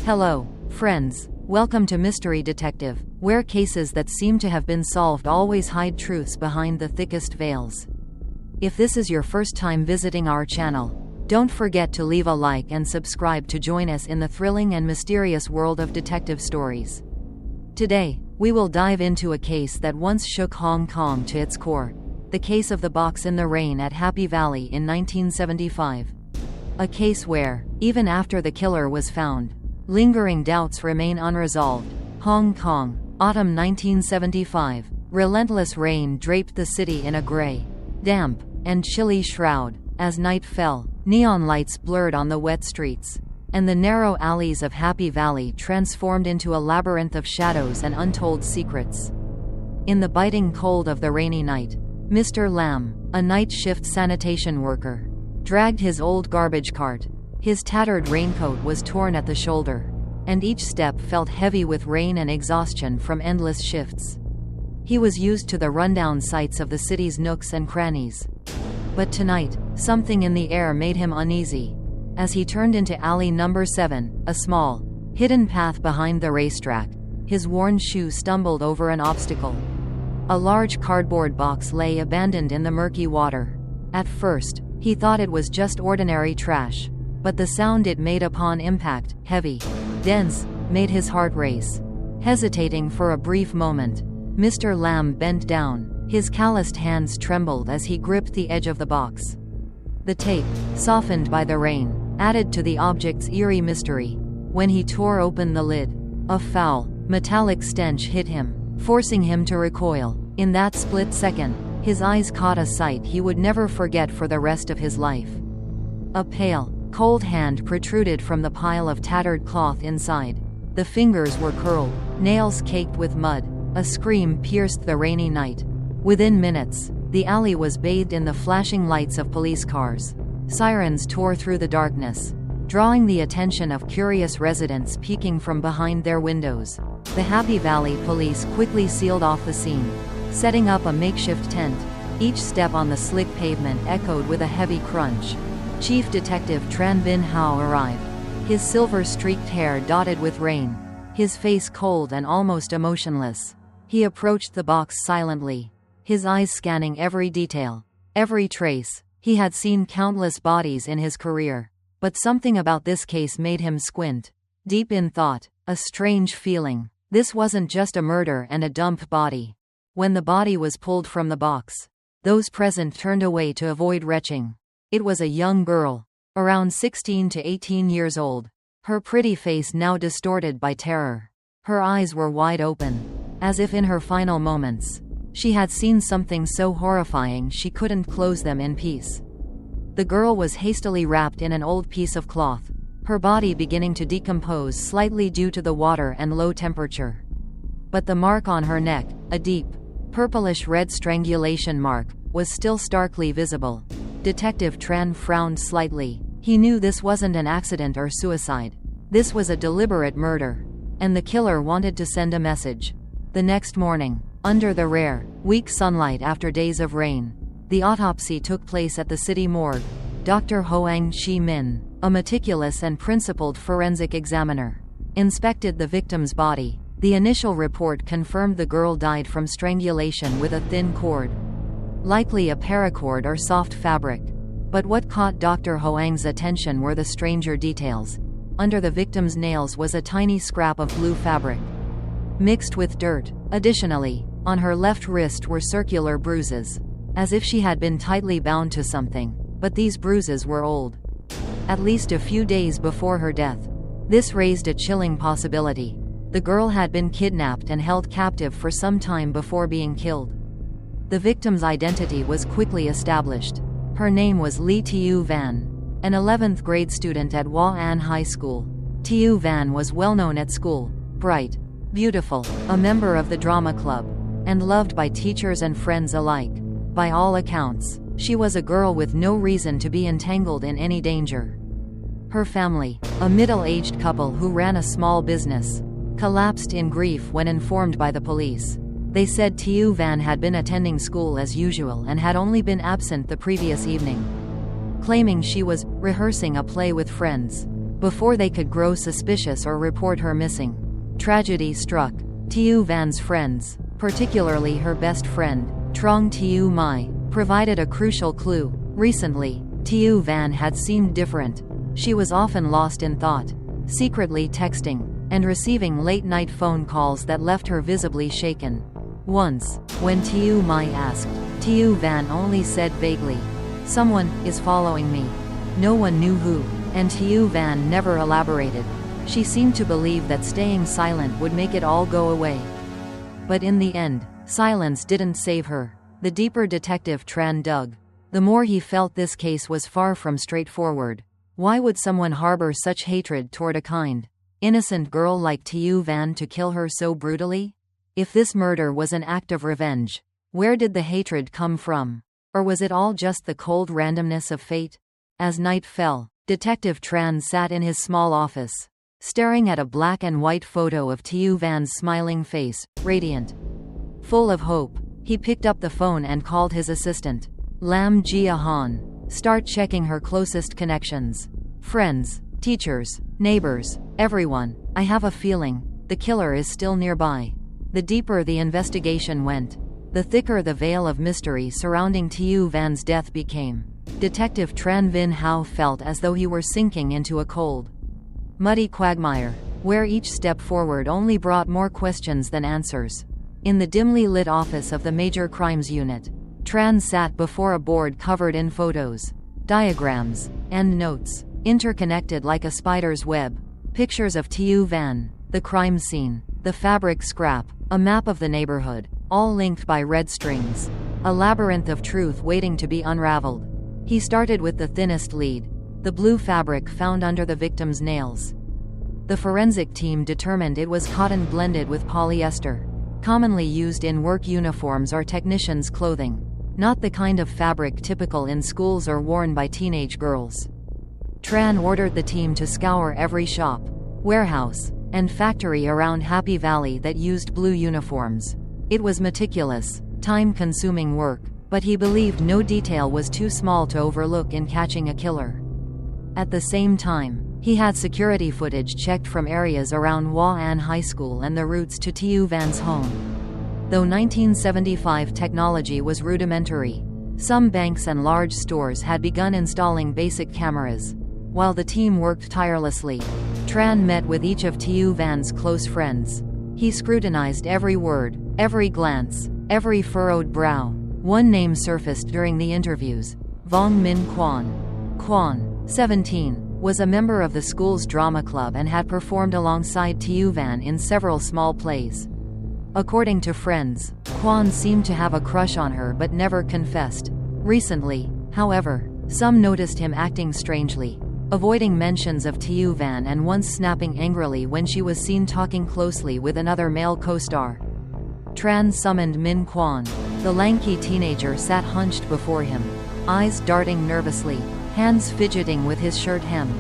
Hello, friends. Welcome to Mystery Detective, where cases that seem to have been solved always hide truths behind the thickest veils. If this is your first time visiting our channel, don't forget to leave a like and subscribe to join us in the thrilling and mysterious world of detective stories. Today, we will dive into a case that once shook Hong Kong to its core, the case of the box in the rain at Happy Valley in 1975. A case where, even after the killer was found, lingering doubts remain unresolved. Hong Kong, autumn 1975. Relentless rain draped the city in a gray, damp, and chilly shroud. As night fell, neon lights blurred on the wet streets, and the narrow alleys of Happy Valley transformed into a labyrinth of shadows and untold secrets. In the biting cold of the rainy night, Mr. Lam, a night shift sanitation worker, dragged his old garbage cart. His tattered raincoat was torn at the shoulder, and each step felt heavy with rain and exhaustion from endless shifts. He was used to the rundown sights of the city's nooks and crannies. But tonight, something in the air made him uneasy. As he turned into alley number 7, a small, hidden path behind the racetrack, his worn shoe stumbled over an obstacle. A large cardboard box lay abandoned in the murky water. At first, he thought it was just ordinary trash. But the sound it made upon impact, heavy, dense, made his heart race. Hesitating for a brief moment, Mr. Lam bent down. His calloused hands trembled as he gripped the edge of the box. The tape, softened by the rain, added to the object's eerie mystery. When he tore open the lid, a foul, metallic stench hit him, forcing him to recoil. In that split second, his eyes caught a sight he would never forget for the rest of his life. A pale, cold hand protruded from the pile of tattered cloth inside. The fingers were curled, nails caked with mud. A scream pierced the rainy night. Within minutes, the alley was bathed in the flashing lights of police cars. Sirens tore through the darkness, drawing the attention of curious residents peeking from behind their windows. The Happy Valley police quickly sealed off the scene, setting up a makeshift tent. Each step on the slick pavement echoed with a heavy crunch. Chief Detective Tran Vin Hao arrived, his silver-streaked hair dotted with rain, his face cold and almost emotionless. He approached the box silently, his eyes scanning every detail, every trace. He had seen countless bodies in his career, but something about this case made him squint. Deep in thought, a strange feeling. This wasn't just a murder and a dump body. When the body was pulled from the box, those present turned away to avoid retching. It was a young girl, around 16 to 18 years old, her pretty face now distorted by terror. Her eyes were wide open, as if in her final moments. She had seen something so horrifying she couldn't close them in peace. The girl was hastily wrapped in an old piece of cloth, her body beginning to decompose slightly due to the water and low temperature. But the mark on her neck, a deep, purplish-red strangulation mark, was still starkly visible. Detective Tran frowned slightly. He knew this wasn't an accident or suicide. This was a deliberate murder, and the killer wanted to send a message. The next morning, under the rare, weak sunlight after days of rain, the autopsy took place at the city morgue. Dr. Hoang Chi Min, a meticulous and principled forensic examiner, inspected the victim's body. The initial report confirmed the girl died from strangulation with a thin cord, likely a paracord or soft fabric. But what caught Dr. Hoang's attention were the stranger details. Under the victim's nails was a tiny scrap of blue fabric, mixed with dirt. Additionally, on her left wrist were circular bruises, as if she had been tightly bound to something, but these bruises were old, at least a few days before her death. This raised a chilling possibility. The girl had been kidnapped and held captive for some time before being killed. The victim's identity was quickly established. Her name was Lee Tiu Van, an 11th grade student at Hua An High School. Tiu Van was well known at school, bright, beautiful, a member of the drama club, and loved by teachers and friends alike. By all accounts, she was a girl with no reason to be entangled in any danger. Her family, a middle-aged couple who ran a small business, collapsed in grief when informed by the police. They said Tiu Van had been attending school as usual and had only been absent the previous evening, claiming she was rehearsing a play with friends. before they could grow suspicious or report her missing. Tragedy struck. Tiu Van's friends, particularly her best friend, Trong Tiu Mai, provided a crucial clue. Recently, Tiu Van had seemed different. She was often lost in thought, secretly texting, and receiving late-night phone calls that left her visibly shaken. Once, when Tiu Mai asked, Tiu Van only said vaguely, "Someone is following me." No one knew who, and Tiu Van never elaborated. She seemed to believe that staying silent would make it all go away. But in the end, silence didn't save her. The deeper Detective Tran dug, the more he felt this case was far from straightforward. Why would someone harbor such hatred toward a kind, innocent girl like Tiu Van to kill her so brutally? If this murder was an act of revenge, where did the hatred come from? Or was it all just the cold randomness of fate? As night fell, Detective Tran sat in his small office, staring at a black and white photo of Tiu Van's smiling face, radiant, full of hope. He picked up the phone and called his assistant, Lam Jia Han. Start checking her closest connections. Friends, teachers, neighbors, everyone. I have a feeling the killer is still nearby. The deeper the investigation went, the thicker the veil of mystery surrounding Tiu Van's death became. Detective Tran Vin Hao felt as though he were sinking into a cold, muddy quagmire, where each step forward only brought more questions than answers. In the dimly lit office of the Major Crimes Unit, Tran sat before a board covered in photos, diagrams, and notes, interconnected like a spider's web. Pictures of Tiu Van, the crime scene, the fabric scrap, a map of the neighborhood, all linked by red strings. A labyrinth of truth waiting to be unraveled. He started with the thinnest lead, the blue fabric found under the victim's nails. The forensic team determined it was cotton blended with polyester, commonly used in work uniforms or technicians' clothing, not the kind of fabric typical in schools or worn by teenage girls. Tran ordered the team to scour every shop, warehouse, and factory around Happy Valley that used blue uniforms. It was meticulous, time-consuming work, but he believed no detail was too small to overlook in catching a killer. At the same time, he had security footage checked from areas around Hua An High School and the routes to Tiu Van's home. Though 1975 technology was rudimentary, some banks and large stores had begun installing basic cameras. While the team worked tirelessly, Tran met with each of Tiu Van's close friends. He scrutinized every word, every glance, every furrowed brow. One name surfaced during the interviews: Vong Min Quan. Quan, 17, was a member of the school's drama club and had performed alongside Tiu Van in several small plays. According to friends, Quan seemed to have a crush on her but never confessed. Recently, however, some noticed him acting strangely, avoiding mentions of Tiu Van and once snapping angrily when she was seen talking closely with another male co-star. Tran summoned Min Quan. The lanky teenager sat hunched before him, eyes darting nervously, hands fidgeting with his shirt hem.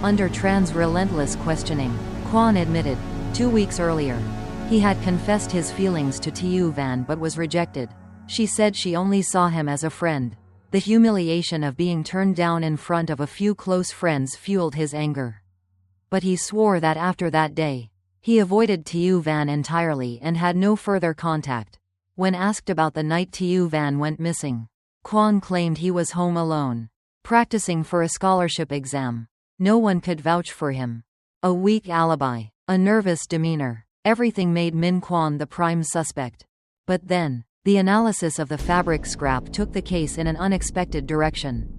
Under Tran's relentless questioning, Quan admitted, 2 weeks earlier, he had confessed his feelings to Tiu Van but was rejected. She said she only saw him as a friend. The humiliation of being turned down in front of a few close friends fueled his anger. But he swore that after that day, he avoided Tiu Van entirely and had no further contact. When asked about the night Tiu Van went missing, Quan claimed he was home alone, practicing for a scholarship exam. No one could vouch for him. A weak alibi, a nervous demeanor, everything made Min Quan the prime suspect. But then, the analysis of the fabric scrap took the case in an unexpected direction.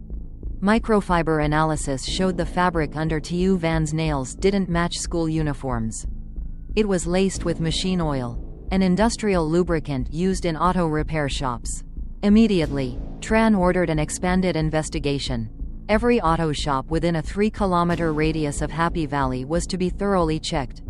Microfiber analysis showed the fabric under Tiu Van's nails didn't match school uniforms. It was laced with machine oil, an industrial lubricant used in auto repair shops. Immediately, Tran ordered an expanded investigation. Every auto shop within a 3-kilometer radius of Happy Valley was to be thoroughly checked.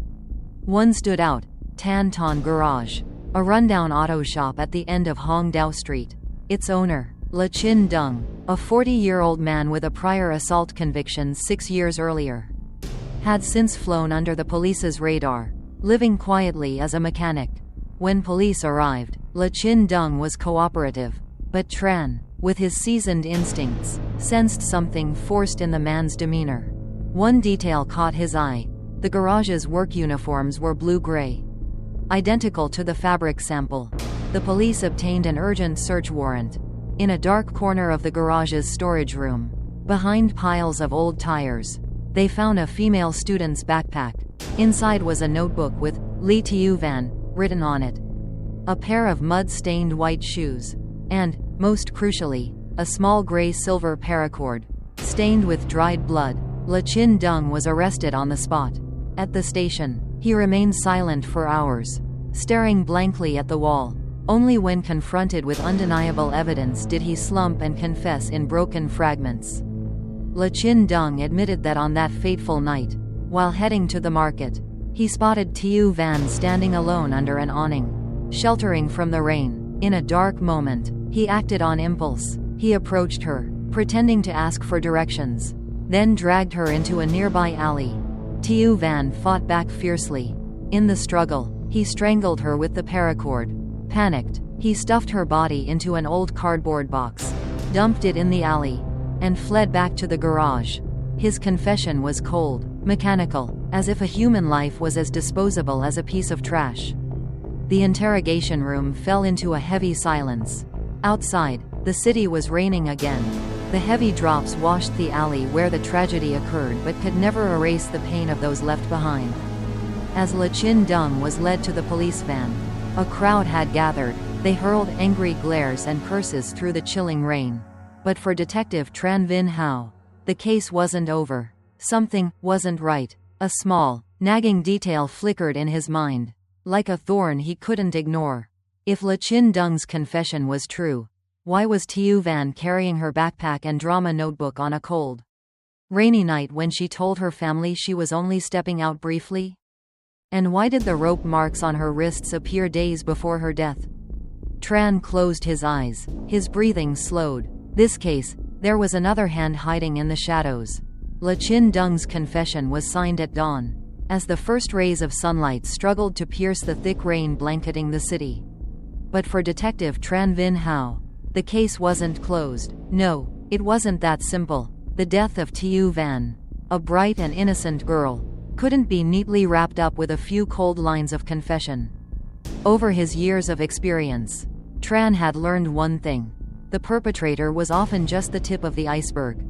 One stood out: Tan Ton Garage, a rundown auto shop at the end of Hongdao Street. Its owner, La Chin Dung, a 40-year-old man with a prior assault conviction 6 years earlier, had since flown under the police's radar, living quietly as a mechanic. When police arrived, La Chin Dung was cooperative, but Tran, with his seasoned instincts, sensed something forced in the man's demeanor. One detail caught his eye. The garage's work uniforms were blue-gray, identical to the fabric sample. The police obtained an urgent search warrant. In a dark corner of the garage's storage room, behind piles of old tires, they found a female student's backpack. Inside was a notebook with Lee Tu Van written on it, a pair of mud-stained white shoes, and, most crucially, a small gray-silver paracord, stained with dried blood. Le Chin Dong was arrested on the spot. At the station, he remained silent for hours, staring blankly at the wall. Only when confronted with undeniable evidence did he slump and confess in broken fragments. Le Chin Dong admitted that on that fateful night, while heading to the market, he spotted Tu Van standing alone under an awning, sheltering from the rain. In a dark moment, he acted on impulse. He approached her, pretending to ask for directions, then dragged her into a nearby alley. Tu Van fought back fiercely. In the struggle, he strangled her with the paracord. Panicked, he stuffed her body into an old cardboard box, dumped it in the alley, and fled back to the garage. His confession was cold, mechanical, as if a human life was as disposable as a piece of trash. The interrogation room fell into a heavy silence. Outside, the city was raining again. The heavy drops washed the alley where the tragedy occurred but could never erase the pain of those left behind. As Le Chin Dong was led to the police van, a crowd had gathered. They hurled angry glares and curses through the chilling rain. But for Detective Tran Vin Hao, the case wasn't over. Something wasn't right. A small, nagging detail flickered in his mind, like a thorn he couldn't ignore. If Le Chin Dong's confession was true, why was Tu Van carrying her backpack and drama notebook on a cold, rainy night when she told her family she was only stepping out briefly? And why did the rope marks on her wrists appear days before her death? Tran closed his eyes. His breathing slowed. This case, there was another hand hiding in the shadows. Le Chin Dong's confession was signed at dawn, as the first rays of sunlight struggled to pierce the thick rain blanketing the city. But for Detective Tran Vin Hao, the case wasn't closed. No, it wasn't that simple. The death of Tu Van, a bright and innocent girl, couldn't be neatly wrapped up with a few cold lines of confession. Over his years of experience, Tran had learned one thing. The perpetrator was often just the tip of the iceberg.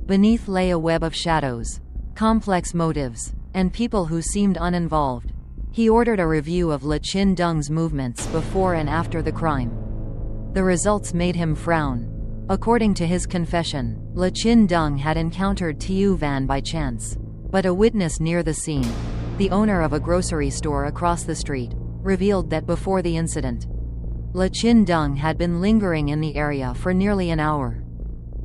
Beneath lay a web of shadows, complex motives, and people who seemed uninvolved. He ordered a review of Le Chin Dong's movements before and after the crime. The results made him frown. According to his confession, Le Chin Dong had encountered Tu Van by chance. But a witness near the scene, the owner of a grocery store across the street, revealed that before the incident, Le Chin Dong had been lingering in the area for nearly an hour,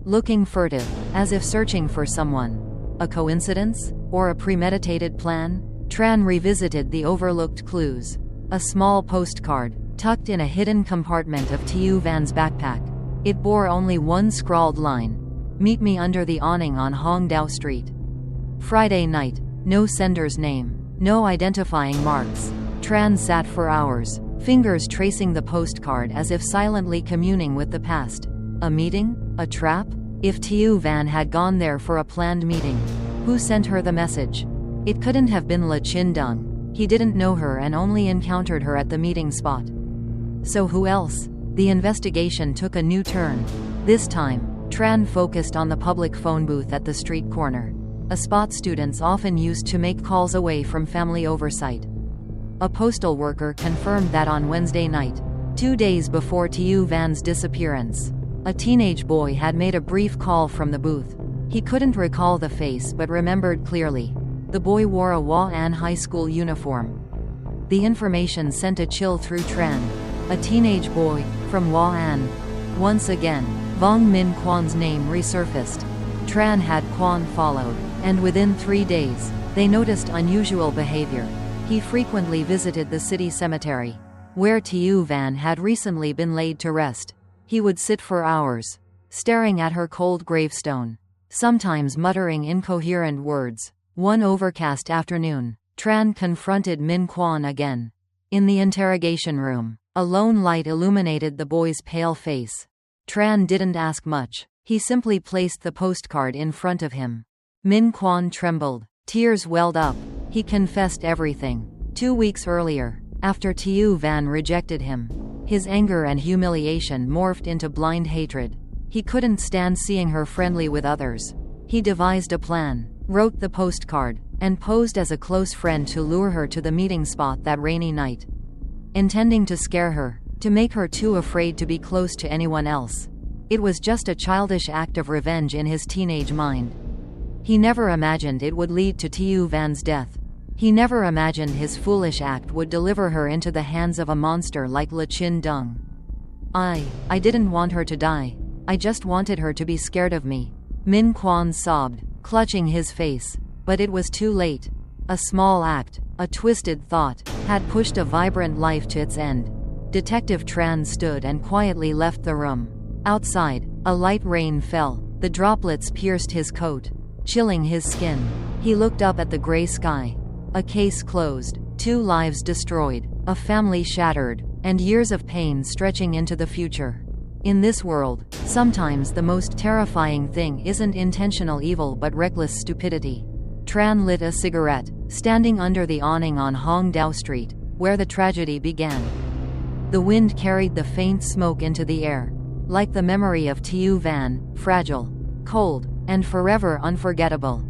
looking furtive, as if searching for someone. A coincidence? Or a premeditated plan? Tran revisited the overlooked clues. A small postcard, tucked in a hidden compartment of Tu Van's backpack. It bore only one scrawled line: "Meet me under the awning on Hongdao Street." Friday night. No sender's name. No identifying marks. Tran sat for hours, fingers tracing the postcard as if silently communing with the past. A meeting? A trap? If Tu Van had gone there for a planned meeting, who sent her the message? It couldn't have been Le Chin Dong. He didn't know her and only encountered her at the meeting spot. So who else? The investigation took a new turn. This time, Tran focused on the public phone booth at the street corner, a spot students often used to make calls away from family oversight. A postal worker confirmed that on Wednesday night, 2 days before Tu Van's disappearance, a teenage boy had made a brief call from the booth. He couldn't recall the face but remembered clearly. The boy wore a Hua An High School uniform. The information sent a chill through Tran. A teenage boy, from Hua An. Once again, Vong Min Quan's name resurfaced. Tran had Quan followed, and within 3 days, they noticed unusual behavior. He frequently visited the city cemetery, where Tu Van had recently been laid to rest. He would sit for hours, staring at her cold gravestone, sometimes muttering incoherent words. One overcast afternoon, Tran confronted Min Quan again. In the interrogation room, a lone light illuminated the boy's pale face. Tran didn't ask much. He simply placed the postcard in front of him. Min Quan trembled. Tears welled up. He confessed everything. 2 weeks earlier, after Tiu Van rejected him, his anger and humiliation morphed into blind hatred. He couldn't stand seeing her friendly with others. He devised a plan, wrote the postcard, and posed as a close friend to lure her to the meeting spot that rainy night. Intending to scare her, to make her too afraid to be close to anyone else. It was just a childish act of revenge in his teenage mind. He never imagined it would lead to Tiu Van's death. He never imagined his foolish act would deliver her into the hands of a monster like Le Chin Dung. I didn't want her to die. I just wanted her to be scared of me. Min Quan sobbed, clutching his face. But it was too late. A small act, a twisted thought, had pushed a vibrant life to its end. Detective Tran stood and quietly left the room. Outside, a light rain fell. The droplets pierced his coat, chilling his skin. He looked up at the gray sky. A case closed, 2 lives destroyed, a family shattered, and years of pain stretching into the future. In this world, sometimes the most terrifying thing isn't intentional evil but reckless stupidity. Tran lit a cigarette, standing under the awning on Hongdao Street, where the tragedy began. The wind carried the faint smoke into the air, like the memory of Tiu Van, fragile, cold, and forever unforgettable.